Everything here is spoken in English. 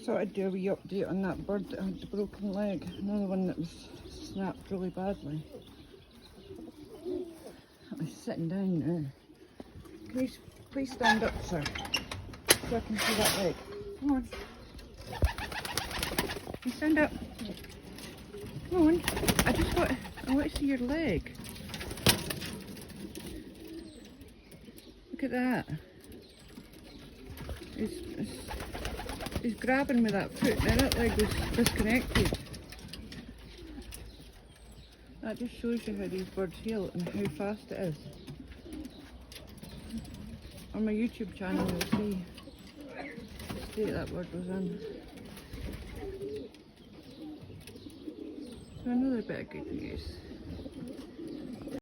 thought I'd do a wee update on that bird that had the broken leg. Another one that was snapped really badly. He's sitting down now. Can you please stand up, sir? So I can see that leg. Come on. Can you stand up? Come on. I want to see your leg. Look at that. He's grabbing with that foot. Now that leg was disconnected. That just shows you how these birds heal and how fast it is. On my YouTube channel you'll see the state that bird was in. So another bit of good news.